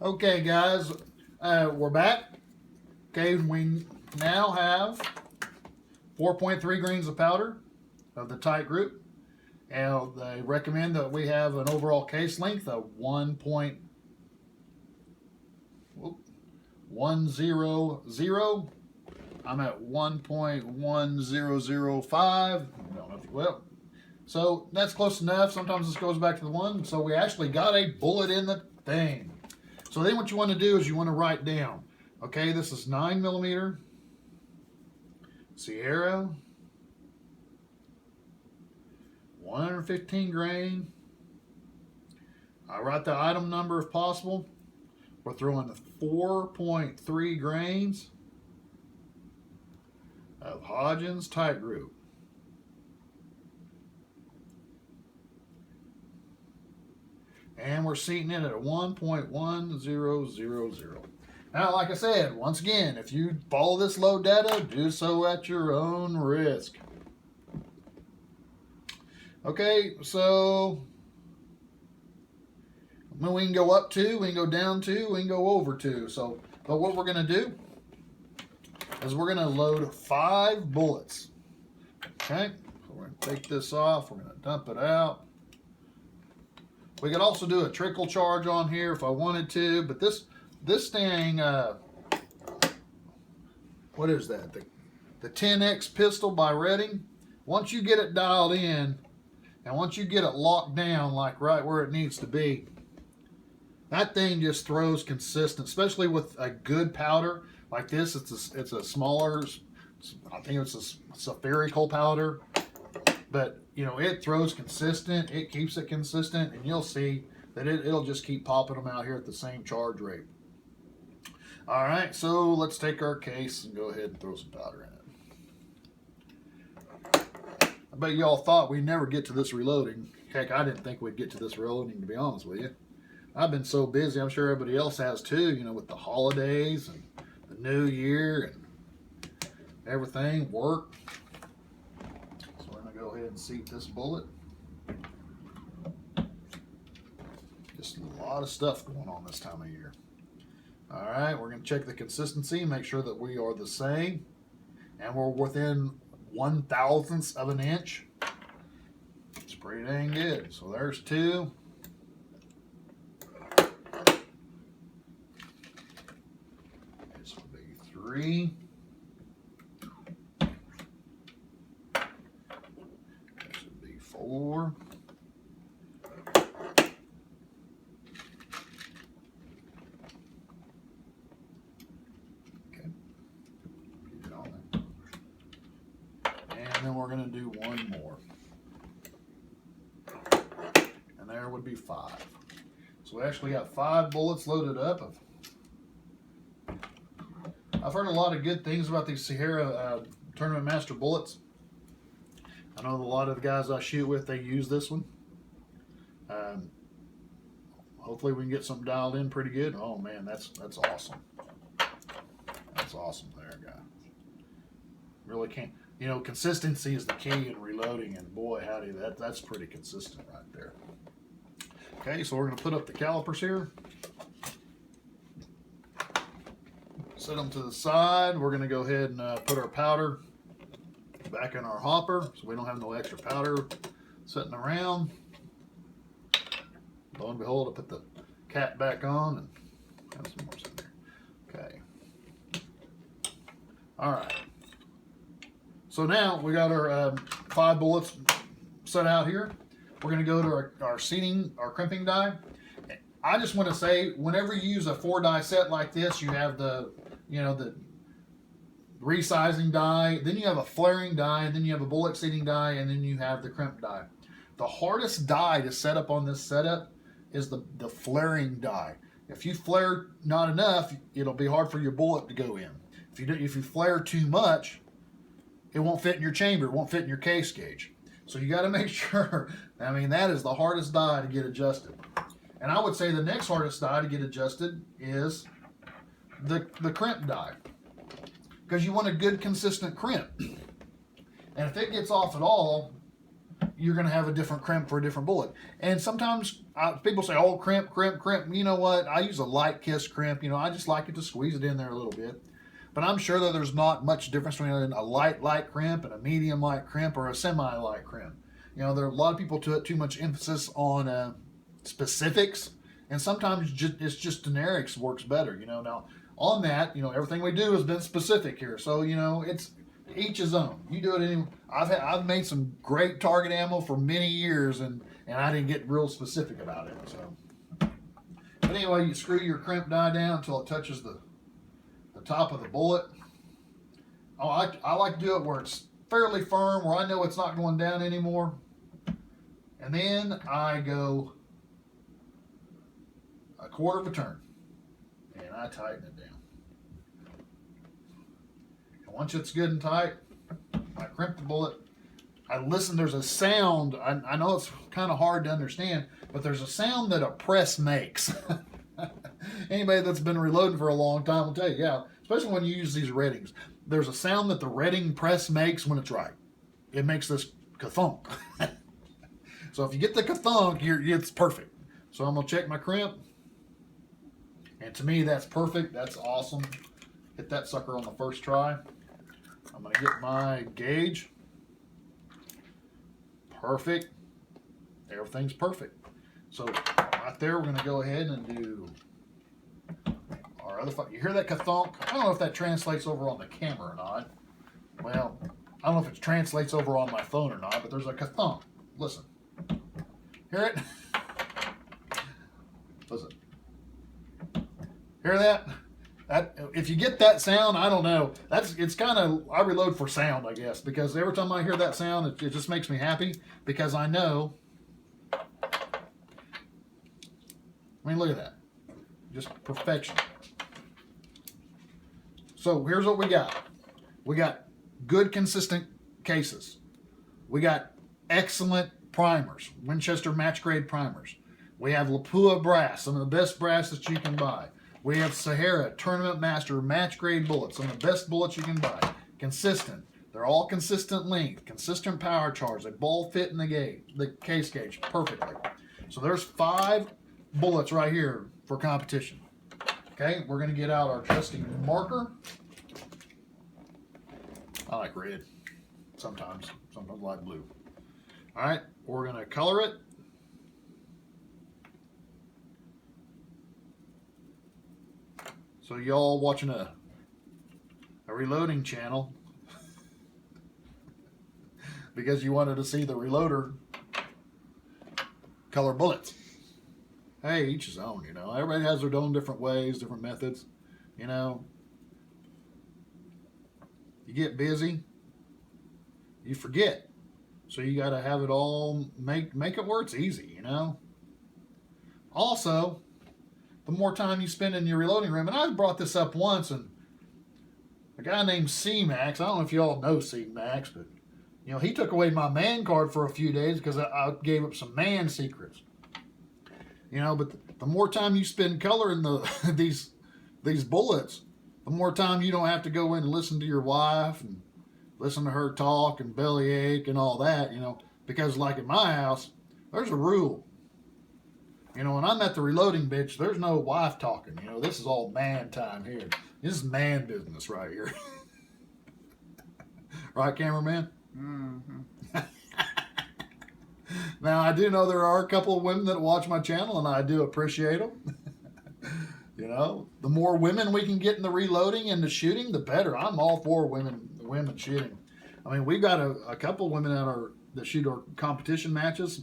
Okay, guys, we're back. Okay, we now have 4.3 grains of powder of the tight group. And they recommend that we have an overall case length of 1.100. I'm at 1.1005. I don't know if you will. So that's close enough. Sometimes this goes back to the one. So we actually got a bullet in the thing. So then what you want to do is you want to write down, okay, this is 9mm Sierra, 115 grain. I write the item number if possible. We're throwing 4.3 grains of Hodgins tight group. And we're seating it at a 1.1000. Now, like I said, once again, if you follow this load data, do so at your own risk. Okay, so we can go up 2, we can go down 2, we can go over 2. So, but what we're going to do is we're going to load 5 bullets. Okay, so we're going to take this off, we're going to dump it out. We could also do a trickle charge on here if I wanted to, but this thing, what is that? The 10X pistol by Redding. Once you get it dialed in, and once you get it locked down, like right where it needs to be, that thing just throws consistent, especially with a good powder like this. It's a smaller, I think it's a spherical powder, but you know, it throws consistent, it keeps it consistent, and you'll see that it'll just keep popping them out here at the same charge rate. All right, so let's take our case and go ahead and throw some powder in it. I bet y'all thought we'd never get to this reloading. Heck, I didn't think we'd get to this reloading, to be honest with you. I've been so busy, I'm sure everybody else has too, you know, with the holidays and the new year and everything, work. Go ahead and seat this bullet. Just a lot of stuff going on this time of year. All right, we're going to check the consistency, make sure that we are the same, and we're within 1/1000th of an inch. It's pretty dang good. So there's 2. This will be 3. 4. Okay. Get it on there. And then we're going to do one more. And there would be 5. So we actually got 5 bullets loaded up. I've heard a lot of good things about these Sierra Tournament Master bullets. I know a lot of the guys I shoot with, they use this one. Hopefully we can get something dialed in pretty good. Oh man, that's awesome. That's awesome there, guy. Really can't, you know, consistency is the key in reloading, and boy howdy, that's pretty consistent right there. Okay, so we're going to put up the calipers here. Set them to the side. We're going to go ahead and put our powder back in our hopper so we don't have no extra powder sitting around. Lo and behold, I put the cap back on and have some more in there. Okay. All right. So now we got our 5 bullets set out here. We're going to go to our seating, our crimping die. I just want to say, whenever you use a 4-die set like this, you have the, you know, the resizing die, then you have a flaring die, and then you have a bullet seating die, and then you have the crimp die. The hardest die to set up on this setup is the flaring die. If you flare not enough, it'll be hard for your bullet to go in. If you flare too much, it won't fit in your chamber, it won't fit in your case gauge. So you got to make sure, I mean, that is the hardest die to get adjusted. And I would say the next hardest die to get adjusted is the crimp die, because you want a good consistent crimp. And if it gets off at all, you're going to have a different crimp for a different bullet. And sometimes people say, oh, crimp. You know what? I use a light kiss crimp. You know, I just like it to squeeze it in there a little bit. But I'm sure that there's not much difference between a light crimp and a medium light crimp or a semi-light crimp. You know, there are a lot of people put too much emphasis on specifics, and sometimes it's just generics works better. You know, now on that, you know, everything we do has been specific here. So, you know, it's each his own. You do it any. I've made some great target ammo for many years, and I didn't get real specific about it. So, but anyway, you screw your crimp die down until it touches the top of the bullet. Oh, I like to do it where it's fairly firm, where I know it's not going down anymore. And then I go a quarter of a turn, and I tighten it down. And once it's good and tight, I crimp the bullet. I listen. There's a sound. I know it's kind of hard to understand, but there's a sound that a press makes. Anybody that's been reloading for a long time will tell you, yeah, especially when you use these reddings. There's a sound that the redding press makes when it's right. It makes this ka-thunk. So if you get the ka-thunk, it's perfect. So I'm going to check my crimp. And to me, that's perfect. That's awesome. Hit that sucker on the first try. I'm going to get my gauge. Perfect. Everything's perfect. So right there, we're going to go ahead and do our other fire. You hear that ka-thunk? I don't know if that translates over on the camera or not. Well, I don't know if it translates over on my phone or not, but there's a ka-thunk. Listen. Hear it? Listen. Hear that? If you get that sound, I don't know. It's kind of, I reload for sound, I guess, because every time I hear that sound, it just makes me happy, because I know. I mean, look at that. Just perfection. So here's what we got. We got good, consistent cases. We got excellent primers, Winchester match grade primers. We have Lapua brass, some of the best brass that you can buy. We have Sahara Tournament Master match grade bullets, some of the best bullets you can buy. Consistent. They're all consistent length, consistent power charge. They ball fit in the case gauge perfectly. So there's 5 bullets right here for competition. Okay, we're going to get out our trusty marker. I like red. Sometimes I like blue. All right, we're going to color it. So y'all watching a reloading channel because you wanted to see the reloader color bullets. Hey, each his own, you know. Everybody has their own different ways, different methods, you know. You get busy, you forget. So you got to have it all, make it where it's easy, you know. Also, the more time you spend in your reloading room, and I brought this up once, and a guy named C-Max, I don't know if you all know C-Max, but, you know, he took away my man card for a few days because I gave up some man secrets. You know, but the more time you spend coloring these bullets, the more time you don't have to go in and listen to your wife and listen to her talk and bellyache and all that, you know, because like in my house, there's a rule. You know, when I'm at the reloading bench, there's no wife talking. You know, this is all man time here. This is man business right here. Right, cameraman? Mm-hmm. Now, I do know there are a couple of women that watch my channel, and I do appreciate them. You know, the more women we can get in the reloading and the shooting, the better. I'm all for women shooting. I mean, we've got a couple of women that shoot our competition matches,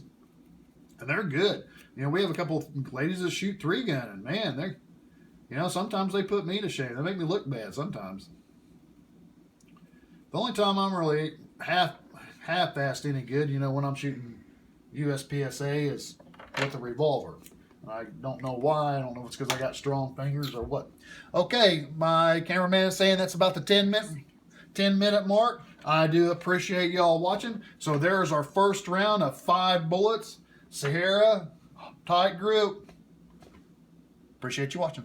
and they're good. You know, we have a couple of ladies that shoot 3-gun, and man, you know, sometimes they put me to shame. They make me look bad sometimes. The only time I'm really half-assed any good, you know, when I'm shooting USPSA is with a revolver. I don't know why. I don't know if it's because I got strong fingers or what. Okay, my cameraman is saying that's about the 10-minute mark. I do appreciate y'all watching. So there's our first round of 5 bullets. Sahara, tight group. Appreciate you watching.